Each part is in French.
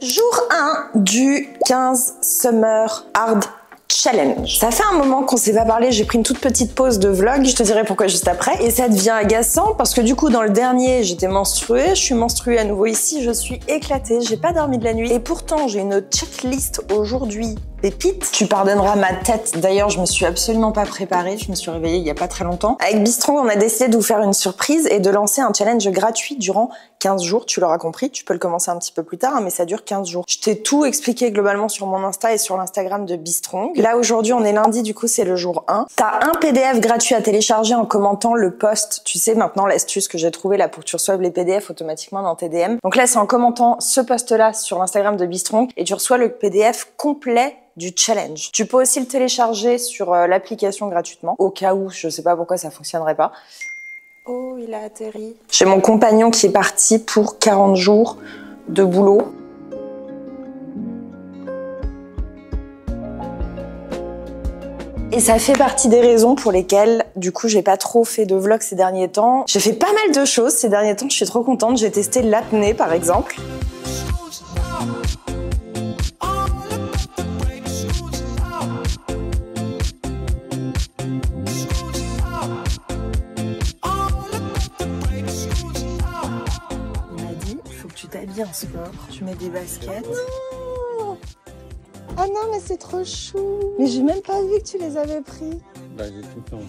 Jour 1 du 15 Summer Hard Challenge. Ça fait un moment qu'on s'est pas parlé, j'ai pris une toute petite pause de vlog, je te dirai pourquoi juste après. Et ça devient agaçant parce que du coup dans le dernier j'étais menstruée, je suis menstruée à nouveau ici, je suis éclatée, j'ai pas dormi de la nuit. Et pourtant j'ai une checklist aujourd'hui. Pépite. Tu pardonneras ma tête. D'ailleurs, je me suis absolument pas préparée. Je me suis réveillée il y a pas très longtemps. Avec Bistrong, on a décidé de vous faire une surprise et de lancer un challenge gratuit durant 15 jours. Tu l'auras compris, tu peux le commencer un petit peu plus tard, hein, mais ça dure 15 jours. Je t'ai tout expliqué globalement sur mon Insta et sur l'Instagram de Bistrong. Là, aujourd'hui, on est lundi, du coup, c'est le jour 1. T'as un PDF gratuit à télécharger en commentant le post. Tu sais, maintenant, l'astuce que j'ai trouvée là pour que tu reçoives les PDF automatiquement dans tes DM. Donc là, c'est en commentant ce post-là sur l'Instagram de Bistrong et tu reçois le PDF complet du challenge. Tu peux aussi le télécharger sur l'application gratuitement, au cas où, je sais pas pourquoi ça fonctionnerait pas. Oh, il a atterri. J'ai mon compagnon qui est parti pour 40 jours de boulot. Et ça fait partie des raisons pour lesquelles, du coup, j'ai pas trop fait de vlog ces derniers temps. J'ai fait pas mal de choses ces derniers temps, je suis trop contente. J'ai testé l'apnée, par exemple. Tu t'habilles en sport, tu mets des baskets. Non. Ah non, mais c'est trop chou. Mais j'ai même pas vu que tu les avais pris. Bah, j'ai tout fait en fait.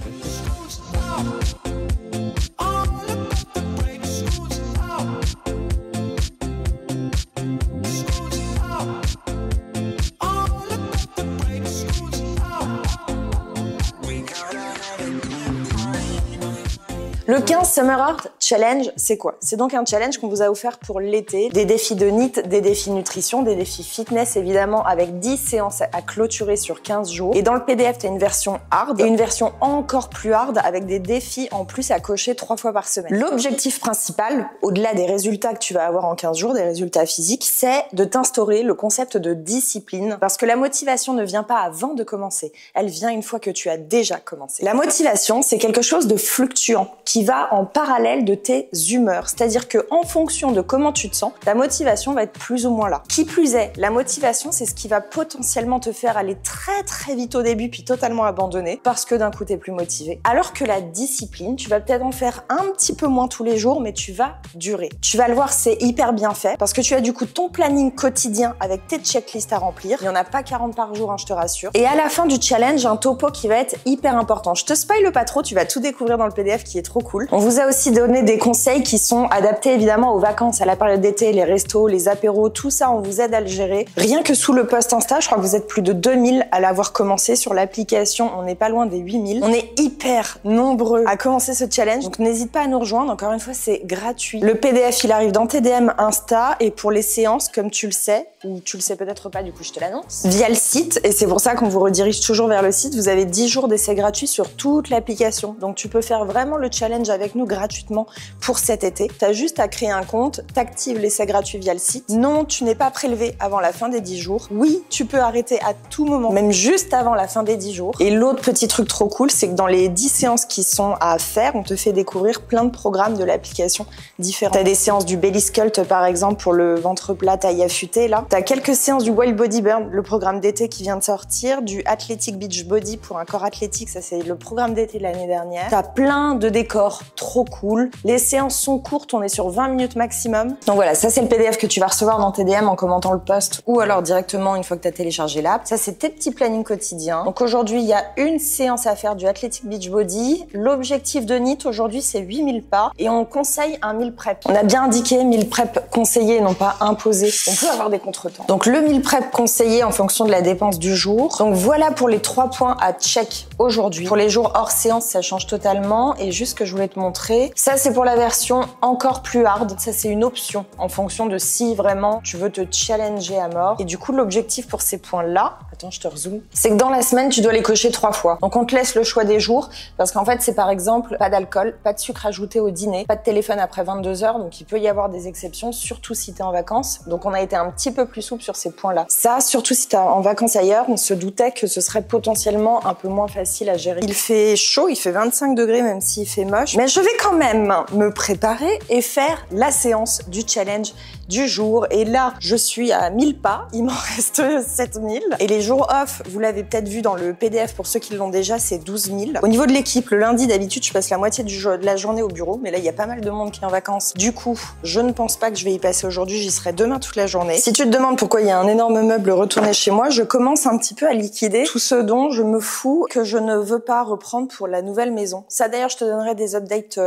Le 15 Summer Hard Challenge, c'est quoi? C'est donc un challenge qu'on vous a offert pour l'été. Des défis de NEAT, des défis nutrition, des défis fitness évidemment, avec 10 séances à clôturer sur 15 jours. Et dans le PDF, tu as une version hard et une version encore plus hard avec des défis en plus à cocher 3 fois par semaine. L'objectif principal, au-delà des résultats que tu vas avoir en 15 jours, des résultats physiques, c'est de t'instaurer le concept de discipline. Parce que la motivation ne vient pas avant de commencer, elle vient une fois que tu as déjà commencé. La motivation, c'est quelque chose de fluctuant, qui va en parallèle de tes humeurs. C'est-à-dire que en fonction de comment tu te sens, ta motivation va être plus ou moins là. Qui plus est, la motivation, c'est ce qui va potentiellement te faire aller très vite au début puis totalement abandonner parce que d'un coup, t'es plus motivé. Alors que la discipline, tu vas peut-être en faire un petit peu moins tous les jours, mais tu vas durer. Tu vas le voir, c'est hyper bien fait parce que tu as du coup ton planning quotidien avec tes checklists à remplir. Il n'y en a pas 40 par jour, hein, je te rassure. Et à la fin du challenge, un topo qui va être hyper important. Je te spoile pas trop, tu vas tout découvrir dans le PDF qui est trop cool. On vous a aussi donné des conseils qui sont adaptés évidemment aux vacances, à la période d'été, les restos, les apéros, tout ça, on vous aide à le gérer. Rien que sous le post Insta, je crois que vous êtes plus de 2000 à l'avoir commencé sur l'application, on n'est pas loin des 8000. On est hyper nombreux à commencer ce challenge, donc n'hésite pas à nous rejoindre, encore une fois, c'est gratuit. Le PDF, il arrive dans tes DM Insta et pour les séances, comme tu le sais, ou tu le sais peut-être pas, du coup je te l'annonce, via le site, et c'est pour ça qu'on vous redirige toujours vers le site, vous avez 10 jours d'essai gratuit sur toute l'application, donc tu peux faire vraiment le challenge avec nous gratuitement pour cet été. Tu as juste à créer un compte, t'actives l'essai gratuit via le site. Non, tu n'es pas prélevé avant la fin des 10 jours. Oui, tu peux arrêter à tout moment, même juste avant la fin des 10 jours. Et l'autre petit truc trop cool, c'est que dans les 10 séances qui sont à faire, on te fait découvrir plein de programmes de l'application différents. Tu as des séances du Belly Sculpt par exemple pour le ventre plat taille affûté là. Tu as quelques séances du Wild Body Burn, le programme d'été qui vient de sortir, du Athletic Beach Body pour un corps athlétique, ça c'est le programme d'été de l'année dernière. Tu as plein de décors trop cool. Les séances sont courtes, on est sur 20 minutes maximum. Donc voilà, ça c'est le PDF que tu vas recevoir dans tes DM en commentant le post ou alors directement une fois que tu as téléchargé l'app. Ça c'est tes petits plannings quotidiens. Donc aujourd'hui, il y a une séance à faire du Athletic Beach Body. L'objectif de NEAT aujourd'hui, c'est 8000 pas et on conseille un meal prep. On a bien indiqué 1000 prep conseillés, non pas imposés. On peut avoir des contretemps. Donc le meal prep conseillé en fonction de la dépense du jour. Donc voilà pour les 3 points à check aujourd'hui. Pour les jours hors séance, ça change totalement et juste ce que je voulais te montrer, ça c'est pour la version encore plus hard. Ça c'est une option en fonction de si vraiment tu veux te challenger à mort. Et du coup l'objectif pour ces points-là, attends je te rezoome, c'est que dans la semaine tu dois les cocher 3 fois. Donc on te laisse le choix des jours parce qu'en fait c'est par exemple pas d'alcool, pas de sucre ajouté au dîner, pas de téléphone après 22h, donc il peut y avoir des exceptions surtout si t'es en vacances. Donc on a été un petit peu plus souple sur ces points-là. Ça, surtout si t'es en vacances ailleurs, on se doutait que ce serait potentiellement un peu moins facile à gérer. Il fait chaud, il fait 25 degrés même s'il fait moche, mais je vais quand même me préparer et faire la séance du challenge du jour. Et là, je suis à 1000 pas. Il m'en reste 7000. Et les jours off, vous l'avez peut-être vu dans le PDF pour ceux qui l'ont déjà, c'est 12 000. Au niveau de l'équipe, le lundi, d'habitude, je passe la moitié de la journée au bureau. Mais là, il y a pas mal de monde qui est en vacances. Du coup, je ne pense pas que je vais y passer aujourd'hui. J'y serai demain toute la journée. Si tu te demandes pourquoi il y a un énorme meuble retourné chez moi, je commence un petit peu à liquider tout ce dont je me fous que je ne veux pas reprendre pour la nouvelle maison. Ça, d'ailleurs, je te donnerai des updates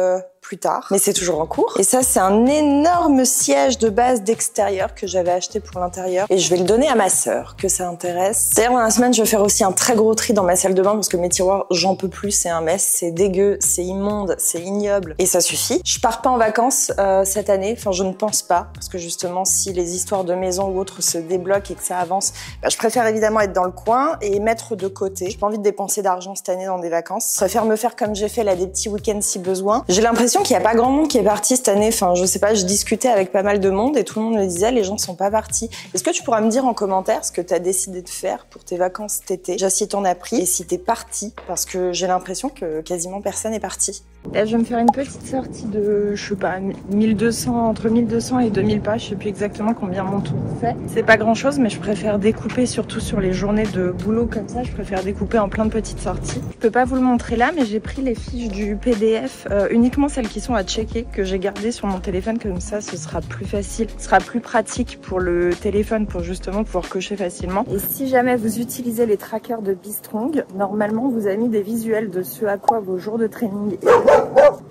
plus tard, mais c'est toujours en cours. Et ça, c'est un énorme siège de base d'extérieur que j'avais acheté pour l'intérieur et je vais le donner à ma sœur, que ça intéresse. D'ailleurs, dans la semaine, je vais faire aussi un très gros tri dans ma salle de bain parce que mes tiroirs, j'en peux plus, c'est un mess, c'est dégueu, c'est immonde, c'est ignoble et ça suffit. Je pars pas en vacances cette année, enfin je ne pense pas, parce que justement, si les histoires de maison ou autres se débloquent et que ça avance, bah, je préfère évidemment être dans le coin et mettre de côté. J'ai pas envie de dépenser d'argent cette année dans des vacances. Je préfère me faire comme j'ai fait là, des petits week-ends si besoin. J'ai l'impression qu'il n'y a pas grand monde qui est parti cette année. Enfin, je sais pas, je discutais avec pas mal de monde et tout le monde me disait les gens sont pas partis. Est-ce que tu pourras me dire en commentaire ce que tu as décidé de faire pour tes vacances cet été? Déjà si t'en as pris et si t'es parti, parce que j'ai l'impression que quasiment personne est parti. Là, je vais me faire une petite sortie de, je sais pas, 1200, entre 1200 et 2000 pas. Je sais plus exactement combien mon tour fait. C'est pas grand chose, mais je préfère découper, surtout sur les journées de boulot comme ça, je préfère découper en plein de petites sorties. Je peux pas vous le montrer là, mais j'ai pris les fiches du PDF, uniquement celles qui sont à checker, que j'ai gardées sur mon téléphone, comme ça ce sera plus facile, ce sera plus pratique pour le téléphone pour justement pouvoir cocher facilement. Et si jamais vous utilisez les trackers de Be-Strong, normalement vous avez mis des visuels de ce à quoi vos jours de training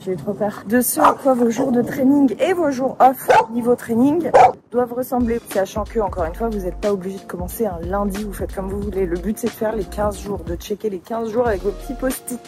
j'ai trop peur. De ce à quoi vos jours de training et vos jours off niveau training doivent ressembler. Sachant que, encore une fois, vous n'êtes pas obligé de commencer un lundi, vous faites comme vous voulez. Le but, c'est de faire les 15 jours, de checker les 15 jours avec vos petits post-it.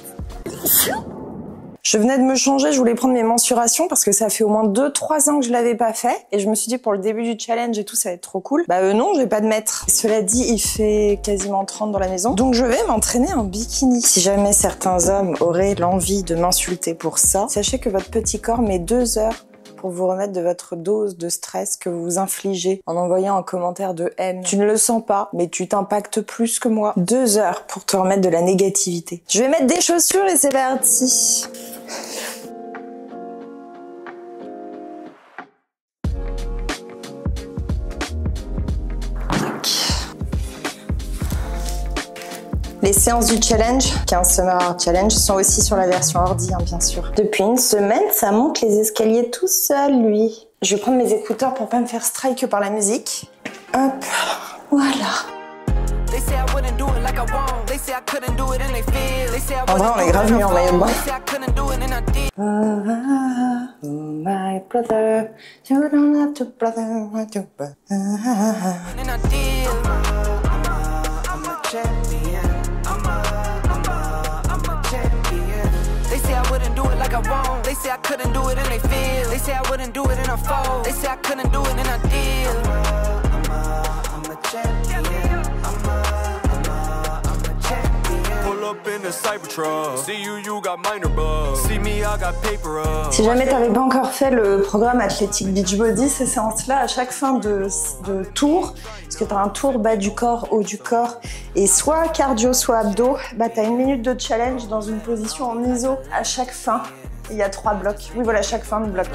Je venais de me changer, je voulais prendre mes mensurations parce que ça fait au moins 2-3 ans que je l'avais pas fait. Et je me suis dit pour le début du challenge et tout, ça va être trop cool. Bah non, je vais pas de mètre. Cela dit, il fait quasiment 30 dans la maison. Donc je vais m'entraîner en bikini. Si jamais certains hommes auraient l'envie de m'insulter pour ça, sachez que votre petit corps met 2 heures pour vous remettre de votre dose de stress que vous vous infligez en envoyant un commentaire de haine. Tu ne le sens pas, mais tu t'impactes plus que moi. 2 heures pour te remettre de la négativité. Je vais mettre des chaussures et c'est parti. Les séances du challenge, 15 Summer Art Challenge, sont aussi sur la version ordi, hein, bien sûr. Depuis une semaine, ça monte les escaliers tout seul, lui. Je vais prendre mes écouteurs pour pas me faire strike par la musique. Hop, voilà. En vrai, on est grave mieux en maillot de bain. Oh my brother, you don't have to brother, what you brother. They say I couldn't do it and they feel. They say I wouldn't do it and I fall. They say I couldn't do it and I did. I'm a champion. I'm a champion. Pull up in the Cybertruck. See you got minor bugs. See me, I got paper up. Si jamais t'avais pas encore fait le programme Athletic Beachbody, ces séances-là, à chaque fin de tour, parce que t'as un tour bas du corps, haut du corps, et soit cardio, soit abdos, bah t'as 1 minute de challenge dans une position en iso à chaque fin. Il y a 3 blocs. Oui, voilà, chaque fin de bloc.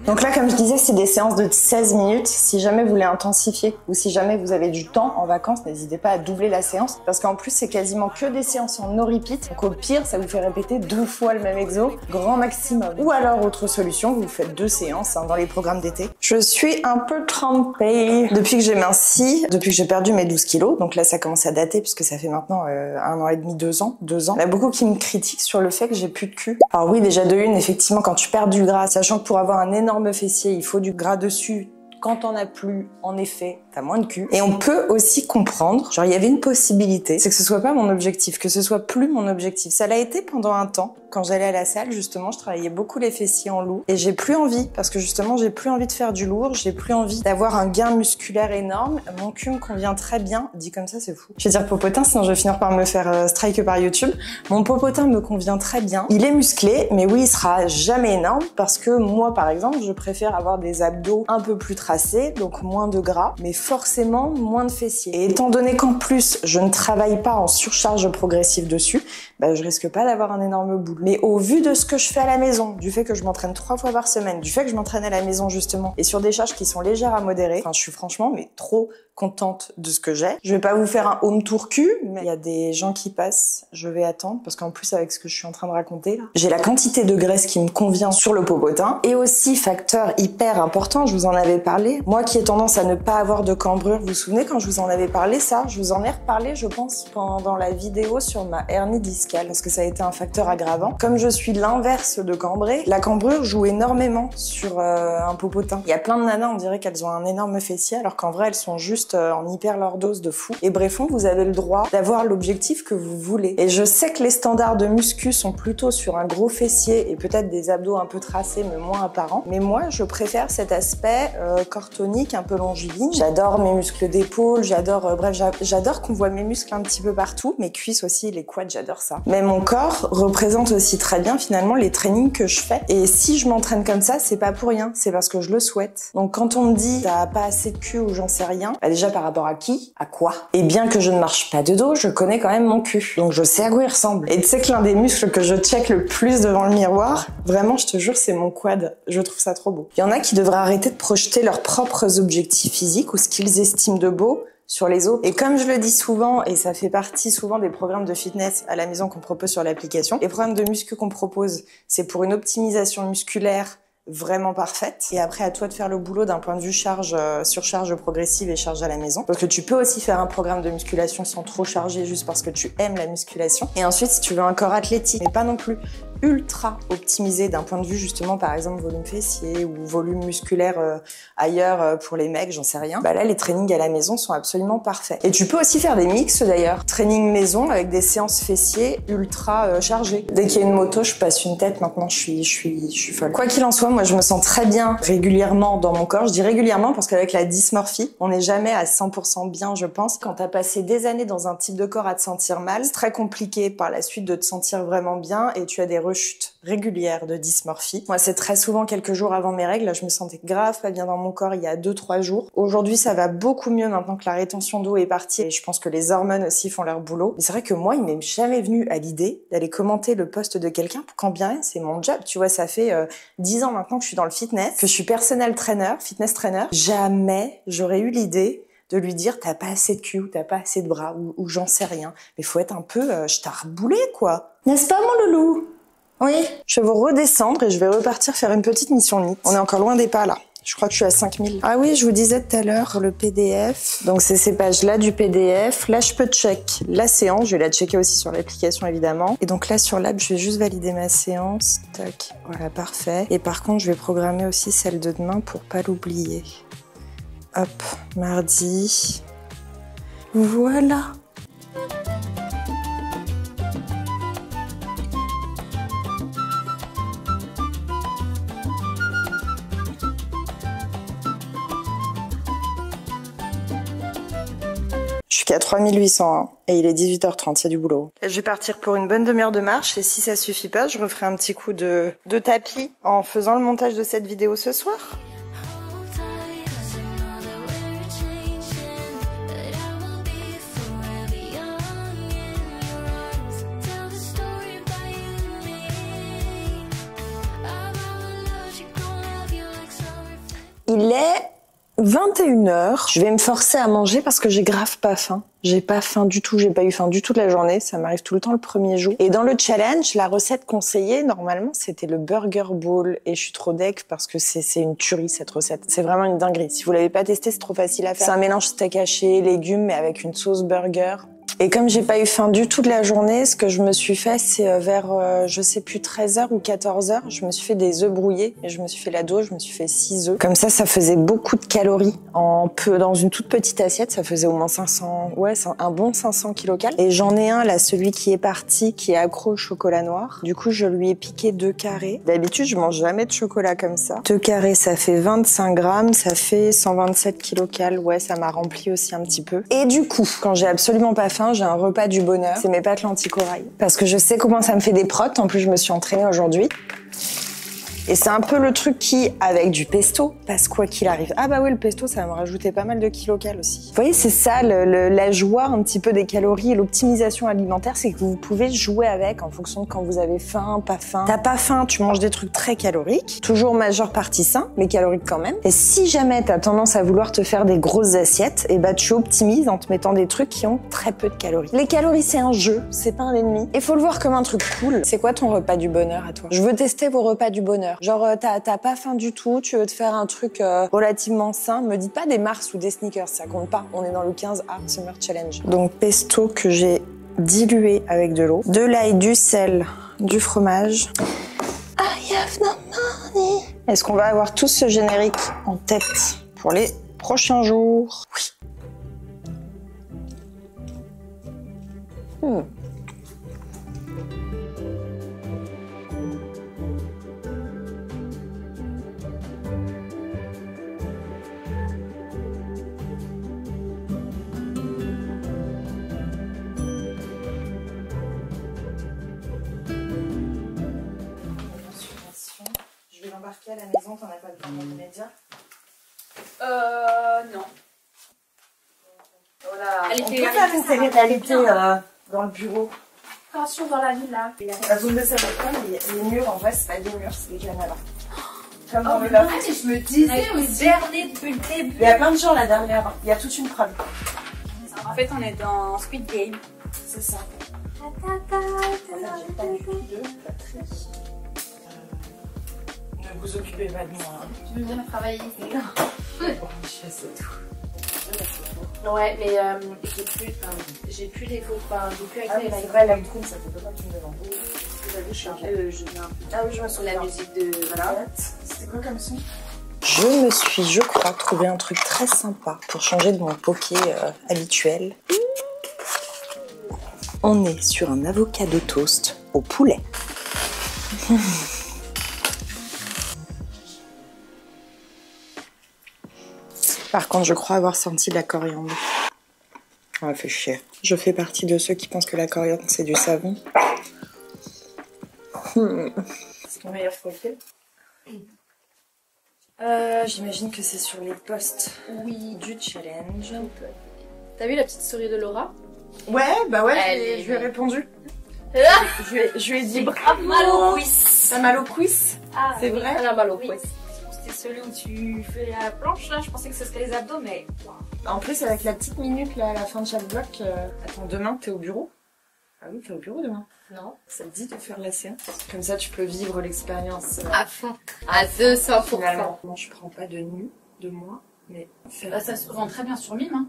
Donc là, comme je disais, c'est des séances de 16 minutes. Si jamais vous voulez intensifier ou si jamais vous avez du temps en vacances, n'hésitez pas à doubler la séance parce qu'en plus, c'est quasiment que des séances en no repeat. Donc au pire, ça vous fait répéter 2 fois le même exo, grand maximum. Ou alors, autre solution, vous faites 2 séances dans les programmes d'été. Je suis un peu trempée. Depuis que j'ai minci, depuis que j'ai perdu mes 12 kilos, donc là, ça commence à dater puisque ça fait maintenant 1 an et demi, 2 ans. Il y en a beaucoup qui me critiquent sur le fait que j'ai plus de cul. Alors oui, déjà de une, effectivement, quand tu perds du gras, sachant que pour avoir un énorme fessier, il faut du gras dessus. Quand t'en as plus, en effet, t'as moins de cul. Et on peut aussi comprendre, genre il y avait une possibilité, c'est que ce soit pas mon objectif, que ce soit plus mon objectif. Ça l'a été pendant un temps, quand j'allais à la salle, justement, je travaillais beaucoup les fessiers en lourd. Et j'ai plus envie, parce que justement, j'ai plus envie de faire du lourd, j'ai plus envie d'avoir un gain musculaire énorme. Mon cul me convient très bien. Dit comme ça, c'est fou. Je vais dire popotin, sinon je vais finir par me faire strike par YouTube. Mon popotin me convient très bien. Il est musclé, mais oui, il sera jamais énorme, parce que moi, par exemple, je préfère avoir des abdos un peu plus tracé, donc moins de gras, mais forcément moins de fessiers. Et étant donné qu'en plus, je ne travaille pas en surcharge progressive dessus, bah, je risque pas d'avoir un énorme boule. Mais au vu de ce que je fais à la maison, du fait que je m'entraîne 3 fois par semaine, du fait que je m'entraîne à la maison justement, et sur des charges qui sont légères à modérer, enfin je suis franchement mais trop contente de ce que j'ai. Je vais pas vous faire un home tour cul, mais il y a des gens qui passent, je vais attendre, parce qu'en plus avec ce que je suis en train de raconter là, j'ai la quantité de graisse qui me convient sur le popotin. Et aussi, facteur hyper important, je vous en avais parlé, moi qui ai tendance à ne pas avoir de cambrure, vous vous souvenez quand je vous en avais parlé ça? Je vous en ai reparlé je pense pendant la vidéo sur ma hernie discale, parce que ça a été un facteur aggravant. Comme je suis l'inverse de cambrée, la cambrure joue énormément sur un popotin. Il y a plein de nanas, on dirait qu'elles ont un énorme fessier, alors qu'en vrai elles sont juste en hyperlordose de fou. Et bref, vous avez le droit d'avoir l'objectif que vous voulez. Et je sais que les standards de muscu sont plutôt sur un gros fessier et peut-être des abdos un peu tracés mais moins apparents. Mais moi, je préfère cet aspect corps tonique, un peu longiligne. J'adore mes muscles d'épaule, j'adore, bref, j'adore qu'on voit mes muscles un petit peu partout. Mes cuisses aussi, les quads, j'adore ça. Mais mon corps représente aussi très bien finalement les trainings que je fais. Et si je m'entraîne comme ça, c'est pas pour rien, c'est parce que je le souhaite. Donc quand on me dit t'as pas assez de cul ou j'en sais rien, bah déjà par rapport à qui? À quoi? Et bien que je ne marche pas de dos, je connais quand même mon cul. Donc je sais à quoi il ressemble. Et tu sais que l'un des muscles que je check le plus devant le miroir, vraiment je te jure c'est mon quad. Je trouve ça trop beau. Il y en a qui devraient arrêter de projeter leurs propres objectifs physiques ou ce qu'ils estiment de beau sur les autres. Et comme je le dis souvent, et ça fait partie souvent des programmes de fitness à la maison qu'on propose sur l'application, les programmes de muscu qu'on propose, c'est pour une optimisation musculaire vraiment parfaite. Et après, à toi de faire le boulot d'un point de vue charge, surcharge progressive et charge à la maison. Parce que tu peux aussi faire un programme de musculation sans trop charger juste parce que tu aimes la musculation. Et ensuite, si tu veux un corps athlétique, mais pas non plus ultra optimisé d'un point de vue justement par exemple volume fessier ou volume musculaire ailleurs pour les mecs, j'en sais rien. Bah là les trainings à la maison sont absolument parfaits. Et tu peux aussi faire des mix d'ailleurs, training maison avec des séances fessiers ultra chargées. Dès qu'il y a une moto, je passe une tête, maintenant je suis folle. Quoi qu'il en soit, moi je me sens très bien régulièrement dans mon corps. Je dis régulièrement parce qu'avec la dysmorphie, on n'est jamais à 100% bien je pense. Quand t'as passé des années dans un type de corps à te sentir mal, c'est très compliqué par la suite de te sentir vraiment bien et tu as des rechutes régulières de dysmorphie. Moi, c'est très souvent quelques jours avant mes règles. Là, je me sentais grave pas bien dans mon corps il y a 2-3 jours. Aujourd'hui, ça va beaucoup mieux maintenant que la rétention d'eau est partie et je pense que les hormones aussi font leur boulot. Mais c'est vrai que moi, il m'est jamais venu à l'idée d'aller commenter le post de quelqu'un pour quand bien même c'est mon job. Tu vois, ça fait 10 ans maintenant que je suis dans le fitness, que je suis personal trainer, fitness trainer. Jamais j'aurais eu l'idée de lui dire t'as pas assez de cul ou t'as pas assez de bras ou j'en sais rien. Mais faut être un peu je t'ai reboulé quoi. N'est-ce pas mon loulou? Oui. Je vais vous redescendre et je vais repartir faire une petite mission NEAT. On est encore loin des pas là. Je crois que je suis à 5000. Ah oui, je vous disais tout à l'heure, le PDF. Donc c'est ces pages-là du PDF. Là, je peux check la séance. Je vais la checker aussi sur l'application, évidemment. Et donc là, sur l'app, je vais juste valider ma séance. Tac. Voilà, parfait. Et par contre, je vais programmer aussi celle de demain pour pas l'oublier. Hop, mardi. Voilà. Je suis qu'à 3801 et il est 18h30, il y a du boulot. Je vais partir pour une bonne demi-heure de marche et si ça suffit pas, je referai un petit coup de tapis en faisant le montage de cette vidéo ce soir. Il est 21h. Je vais me forcer à manger parce que j'ai grave pas faim. J'ai pas faim du tout, j'ai pas eu faim du tout de la journée. Ça m'arrive tout le temps le premier jour. Et dans le challenge, la recette conseillée, normalement, c'était le burger bowl. Et je suis trop deg parce que c'est une tuerie cette recette. C'est vraiment une dinguerie. Si vous l'avez pas testé, c'est trop facile à faire. C'est un mélange steak haché, légumes, mais avec une sauce burger. Et comme j'ai pas eu faim du tout de la journée, ce que je me suis fait, c'est vers, je sais plus, 13h ou 14h, je me suis fait des œufs brouillés et je me suis fait la dose, je me suis fait 6 œufs. Comme ça faisait beaucoup de calories dans une toute petite assiette, ça faisait au moins 500, ouais, un bon 500 kcal. Et j'en ai un là, celui qui est parti, qui est accro au chocolat noir. Du coup, je lui ai piqué 2 carrés. D'habitude, je mange jamais de chocolat comme ça. 2 carrés, ça fait 25 grammes, ça fait 127 kcal. Ouais, ça m'a rempli aussi un petit peu. Et du coup, quand j'ai absolument pas faim, j'ai un repas du bonheur, c'est mes pâtes lentilles corail. Parce que je sais comment ça me fait des protes, en plus je me suis entraînée aujourd'hui. Et c'est un peu le truc qui, avec du pesto, passe quoi qu'il arrive. Ah bah oui, le pesto, ça va me rajouter pas mal de kilocal aussi. Vous voyez, c'est ça, la joie un petit peu des calories et l'optimisation alimentaire, c'est que vous pouvez jouer avec en fonction de quand vous avez faim, pas faim. T'as pas faim, tu manges des trucs très caloriques, toujours majeure partie sain, mais caloriques quand même. Et si jamais t'as tendance à vouloir te faire des grosses assiettes, et bah tu optimises en te mettant des trucs qui ont très peu de calories. Les calories, c'est un jeu, c'est pas un ennemi. Et faut le voir comme un truc cool. C'est quoi ton repas du bonheur à toi? Je veux tester vos repas du bonheur. Genre, t'as pas faim du tout, tu veux te faire un truc relativement sain. Me dis pas des Mars ou des sneakers, ça compte pas. On est dans le 15 Hard Summer Challenge. Donc, pesto que j'ai dilué avec de l'eau, de l'ail, du sel, du fromage. I have no money. Est-ce qu'on va avoir tous ce générique en tête pour les prochains jours? Oui. Je vais l'embarquer à la maison, t'en as pas besoin de médias? Non. Voilà. Elle On était- peut faire une télé-réalité dans le bureau. Attention dans la villa. La zone de savoir les murs, en vrai, c'est pas des murs, c'est des canapes. Comme dans le Oh, loft. je me disais aussi. Berné depuis le début. Il y a plein de gens là derrière, il y a toute une trame. En fait, on est dans Squid Game. C'est ça. En fait, j'ai pas du tout de batterie. Ne vous occupez pas de moi. Tu veux venir travailler ici? Bon, je fais ça tout. Ouais, mais j'ai plus les faux. Enfin, j'ai plus Ah oui, c'est vrai, Lightroom, ça fait pas que tu me demandes. Je suis un peu... je viens Ah oui, je me souviens. la musique de. Voilà. C'était quoi comme son? Je me suis, je crois, trouvé un truc très sympa pour changer de mon poké habituel. On est sur un avocado toast au poulet. Par contre, je crois avoir senti de la coriandre. Ça fait chier. Je fais partie de ceux qui pensent que la coriandre, c'est du savon. C'est mon meilleur profil. J'imagine que c'est sur les posts du challenge. T'as vu la petite souris de Laura? Ouais, bah ouais, Elle je lui ai est- répondu. Ah, Je lui ai dit bravo, mal au quiz. T'as mal au quiz? Ah, C'est oui, vrai? elle a mal au quiz. C'était celui où tu fais la planche là, je pensais que ce serait les abdos, mais. En plus, avec la petite minute là à la fin de chaque bloc. Attends, demain, t'es au bureau? Ah oui, t'es au bureau demain. Non. Ça te dit de faire la séance? Comme ça, tu peux vivre l'expérience. À fond. À 200%. Finalement. Moi, je prends pas de nu de moi, mais faire. Bah, ça se rend très bien sur Mime. Hein.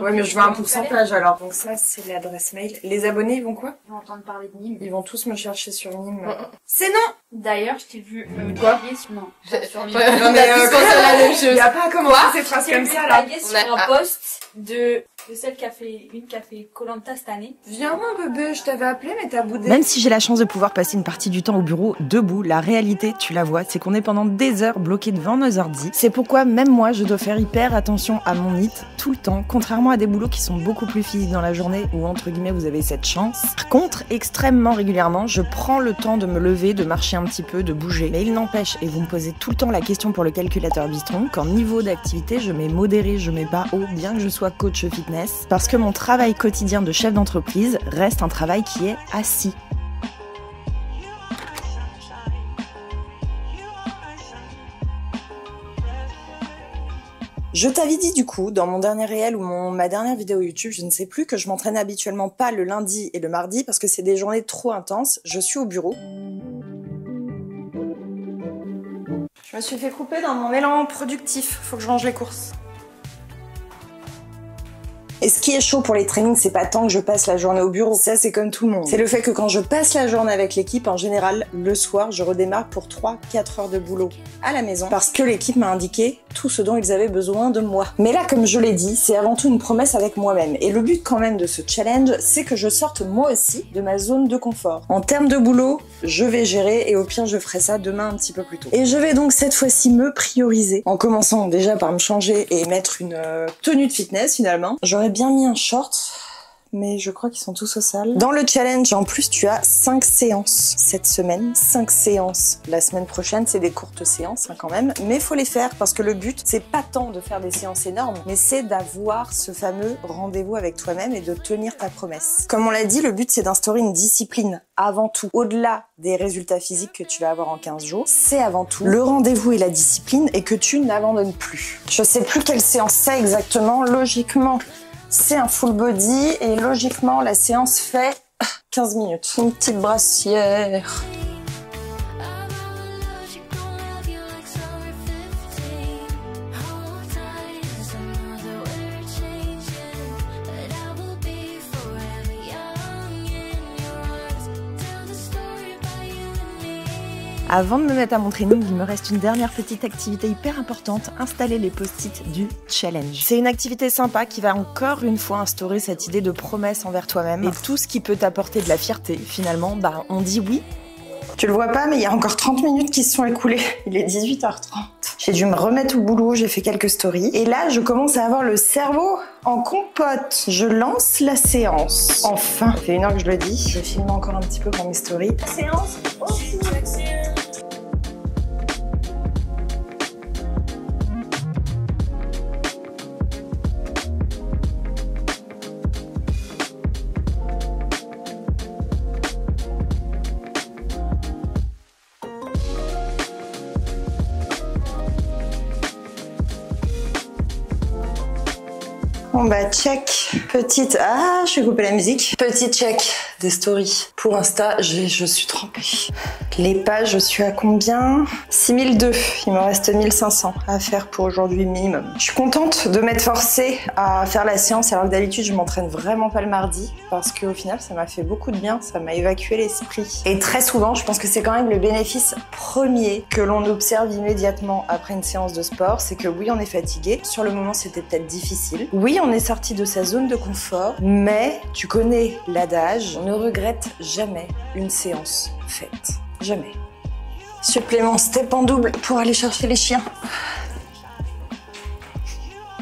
Ouais, mais je veux un pourcentage alors. Donc ça, c'est l'adresse mail. Les abonnés, ils vont quoi? Ils vont entendre parler de Mime. Ils vont tous me chercher sur Nîmes. C'est non! D'ailleurs, je t'ai vu Quoi blaguer sur... Non, sur Mime. Non mais la même chose. il y a pas à commencer ces phrases Je t'ai comme vu ça là. blaguer sur un post de celle qui a fait Koh-Lanta cette année. Viens moi bébé, je t'avais appelé mais t'as boudé. Même si j'ai la chance de pouvoir passer une partie du temps au bureau debout, la réalité, tu la vois, c'est qu'on est pendant des heures bloqués devant nos ordi. C'est pourquoi même moi, je dois faire hyper attention à mon NEAT tout le temps, contrairement à des boulots qui sont beaucoup plus physiques dans la journée où entre guillemets vous avez cette chance. Par contre, extrêmement régulièrement, je prends le temps de me lever, de marcher un petit peu, de bouger. Mais il n'empêche, et vous me posez tout le temps la question pour le calculateur Bistron, qu'en niveau d'activité, je mets modéré, je mets pas haut, bien que je sois coach fitness, parce que mon travail quotidien de chef d'entreprise reste un travail qui est assis. Je t'avais dit du coup, dans mon dernier réel ou ma dernière vidéo YouTube, je ne sais plus, que je m'entraîne habituellement pas le lundi et le mardi parce que c'est des journées trop intenses. Je suis au bureau. Je me suis fait couper dans mon élan productif. Faut que je range les courses. Et ce qui est chaud pour les trainings, c'est pas tant que je passe la journée au bureau. Ça, c'est comme tout le monde. C'est le fait que quand je passe la journée avec l'équipe, en général, le soir, je redémarre pour 3-4 heures de boulot à la maison parce que l'équipe m'a indiqué tout ce dont ils avaient besoin de moi. Mais là, comme je l'ai dit, c'est avant tout une promesse avec moi-même. Et le but quand même de ce challenge, c'est que je sorte moi aussi de ma zone de confort. En termes de boulot, je vais gérer et au pire, je ferai ça demain un petit peu plus tôt. Et je vais donc cette fois-ci me prioriser en commençant déjà par me changer et mettre une tenue de fitness finalement. J'aurais bien mis un short, mais je crois qu'ils sont tous aux salles. Dans le challenge, en plus, tu as 5 séances cette semaine, 5 séances la semaine prochaine. C'est des courtes séances hein, quand même, mais faut les faire parce que le but, c'est pas tant de faire des séances énormes, mais c'est d'avoir ce fameux rendez-vous avec toi-même et de tenir ta promesse. Comme on l'a dit, le but, c'est d'instaurer une discipline avant tout. Au-delà des résultats physiques que tu vas avoir en 15 jours, c'est avant tout le rendez-vous et la discipline et que tu n'abandonnes plus. Je sais plus quelle séance c'est exactement. Logiquement, c'est un full body et logiquement, la séance fait 15 minutes. Une petite brassière. Avant de me mettre à mon training, il me reste une dernière petite activité hyper importante, installer les post-it du challenge. C'est une activité sympa qui va encore une fois instaurer cette idée de promesse envers toi-même. Et tout ce qui peut t'apporter de la fierté, finalement, bah on dit oui. Tu le vois pas, mais il y a encore 30 minutes qui se sont écoulées. Il est 18h30. J'ai dû me remettre au boulot, j'ai fait quelques stories. Et là, je commence à avoir le cerveau en compote. Je lance la séance. Enfin, ça fait 1 heure que je le dis. Je filme encore un petit peu pour mes stories. Séance aussi. Bon bah check, petite... Ah, je vais couper la musique. Petit check des stories. Pour Insta, je suis trempée. Les pages, je suis à combien? 6002. Il me reste 1500 à faire pour aujourd'hui minimum. Je suis contente de m'être forcée à faire la séance alors que d'habitude, je m'entraîne vraiment pas le mardi parce qu'au final, ça m'a fait beaucoup de bien, ça m'a évacué l'esprit. Et très souvent, je pense que c'est quand même le bénéfice premier que l'on observe immédiatement après une séance de sport, c'est que oui, on est fatigué. Sur le moment, c'était peut-être difficile. Oui, on est sorti de sa zone de confort, mais tu connais l'adage, on ne regrette jamais une séance faite. Jamais. Supplément step en double pour aller chercher les chiens.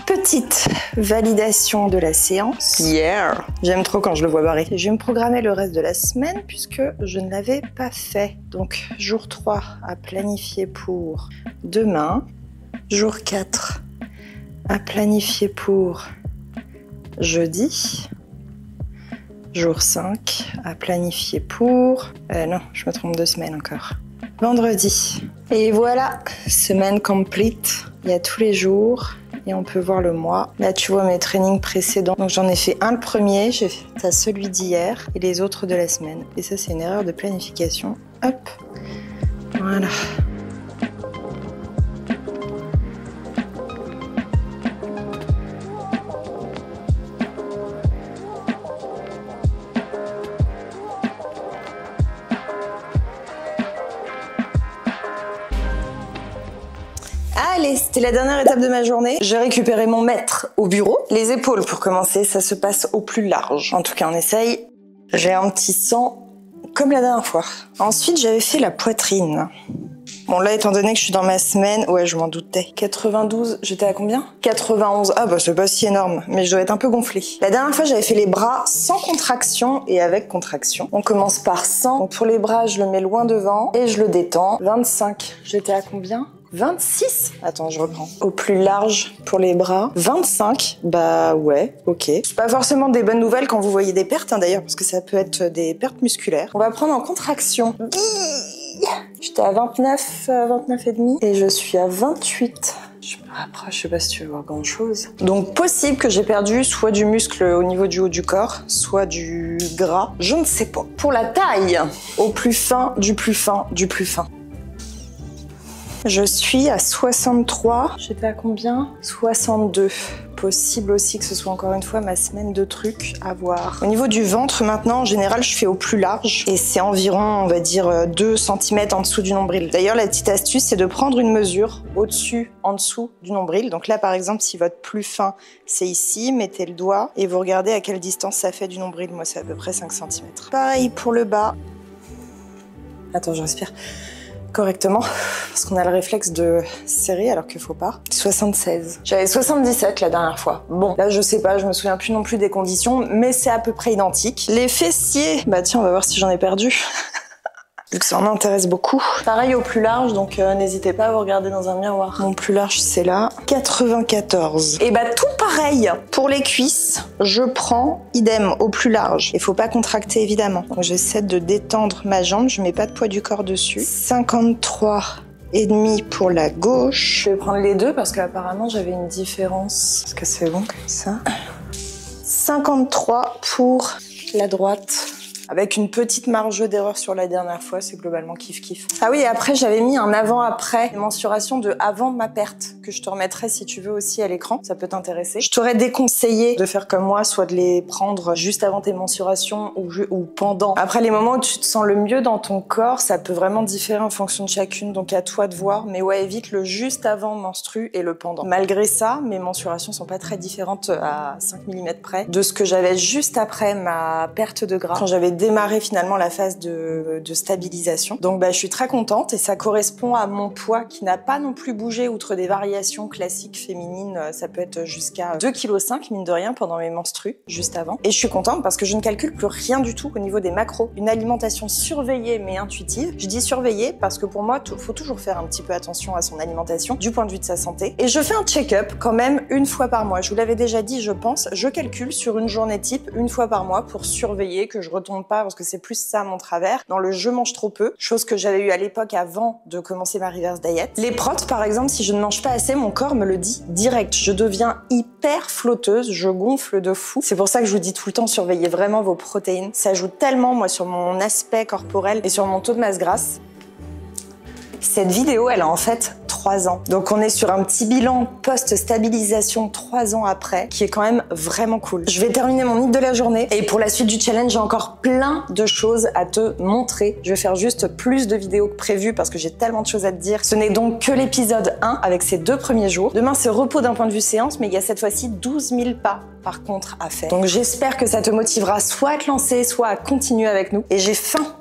Petite validation de la séance. Yeah! J'aime trop quand je le vois barrer. Je vais me programmer le reste de la semaine puisque je ne l'avais pas fait. Donc, jour 3 à planifier pour demain. Jour 4 à planifier pour jeudi. Jour 5 à planifier pour... non, je me trompe 2 semaines encore. Vendredi. Et voilà, semaine complete. Il y a tous les jours et on peut voir le mois. Là, tu vois mes trainings précédents. Donc j'en ai fait un le premier, j'ai fait celui d'hier et les autres de la semaine. Et ça, c'est une erreur de planification. Hop, voilà. Allez, c'était la dernière étape de ma journée. J'ai récupéré mon mètre au bureau. Les épaules, pour commencer, ça se passe au plus large. En tout cas, on essaye. J'ai un petit sang comme la dernière fois. Ensuite, j'avais fait la poitrine. Bon, là, étant donné que je suis dans ma semaine, ouais, je m'en doutais. 92, j'étais à combien? 91. Ah bah, c'est pas si énorme, mais je dois être un peu gonflée. La dernière fois, j'avais fait les bras sans contraction et avec contraction. On commence par 100. Donc, pour les bras, je le mets loin devant et je le détends. 25, j'étais à combien? 26? Attends, je reprends. Au plus large pour les bras. 25? Bah ouais, ok. C'est pas forcément des bonnes nouvelles quand vous voyez des pertes, hein, d'ailleurs, parce que ça peut être des pertes musculaires. On va prendre en contraction. J'étais à 29, 29 et demi, et je suis à 28. Après, je sais pas si tu veux voir grand chose. Donc, possible que j'ai perdu soit du muscle au niveau du haut du corps, soit du gras. Je ne sais pas. Pour la taille, au plus fin, du plus fin, du plus fin. Je suis à 63. J'étais à combien? 62. Possible aussi que ce soit encore une fois ma semaine de trucs à voir. Au niveau du ventre, maintenant, en général, je fais au plus large. Et c'est environ, on va dire, 2 cm en dessous du nombril. D'ailleurs, la petite astuce, c'est de prendre une mesure au-dessus, en dessous du nombril. Donc là, par exemple, si votre plus fin, c'est ici, mettez le doigt et vous regardez à quelle distance ça fait du nombril. Moi, c'est à peu près 5 cm. Pareil pour le bas. Attends, je respire. correctement parce qu'on a le réflexe de serrer alors qu'il faut pas. 76. J'avais 77 la dernière fois. Bon, là je sais pas, je me souviens plus non plus des conditions, mais c'est à peu près identique. Les fessiers, bah tiens, on va voir si j'en ai perdu. Vu que ça en intéresse beaucoup. Pareil au plus large, donc n'hésitez pas à vous regarder dans un miroir. Mon plus large, c'est là. 94. Et bah tout pareil. Pour les cuisses, je prends idem au plus large. Il faut pas contracter évidemment. Donc j'essaie de détendre ma jambe, je mets pas de poids du corps dessus. 53. Et demi pour la gauche. Je vais prendre les deux parce qu'apparemment j'avais une différence. Est-ce que c'est bon comme ça? 53 pour la droite. Avec une petite marge d'erreur sur la dernière fois, c'est globalement kiff-kiff. Ah oui, et après j'avais mis un avant-après, une mensuration de avant ma perte, que je te remettrai si tu veux aussi à l'écran, ça peut t'intéresser. Je t'aurais déconseillé de faire comme moi, soit de les prendre juste avant tes mensurations ou pendant. Après les moments où tu te sens le mieux dans ton corps, ça peut vraiment différer en fonction de chacune, donc à toi de voir. Mais ouais, évite le juste avant menstru et le pendant. Malgré ça, mes mensurations sont pas très différentes à 5 mm près de ce que j'avais juste après ma perte de gras, quand j'avais démarrer finalement la phase de stabilisation. Donc bah, je suis très contente et ça correspond à mon poids qui n'a pas non plus bougé outre des variations classiques féminines. Ça peut être jusqu'à 2,5 kg mine de rien pendant mes menstrues, juste avant. Et je suis contente parce que je ne calcule plus rien du tout au niveau des macros. Une alimentation surveillée mais intuitive. Je dis surveillée parce que pour moi, faut toujours faire un petit peu attention à son alimentation du point de vue de sa santé. Et je fais un check-up quand même une fois par mois. Je vous l'avais déjà dit, je pense. Je calcule sur une journée type une fois par mois pour surveiller que je retombe pas, parce que c'est plus ça mon travers, dans le je mange trop peu, chose que j'avais eu à l'époque avant de commencer ma reverse diet. Les protes par exemple, si je ne mange pas assez, mon corps me le dit direct, je deviens hyper flotteuse, je gonfle de fou. C'est pour ça que je vous dis tout le temps, surveillez vraiment vos protéines. Ça joue tellement moi sur mon aspect corporel et sur mon taux de masse grasse. Cette vidéo, elle a en fait 3 ans. Donc on est sur un petit bilan post-stabilisation 3 ans après, qui est quand même vraiment cool. Je vais terminer mon hit de la journée et pour la suite du challenge, j'ai encore plein de choses à te montrer. Je vais faire juste plus de vidéos que prévu parce que j'ai tellement de choses à te dire. Ce n'est donc que l'épisode 1 avec ces 2 premiers jours. Demain, c'est repos d'un point de vue séance, mais il y a cette fois-ci 12 000 pas par contre à faire. Donc j'espère que ça te motivera soit à te lancer, soit à continuer avec nous. Et j'ai faim.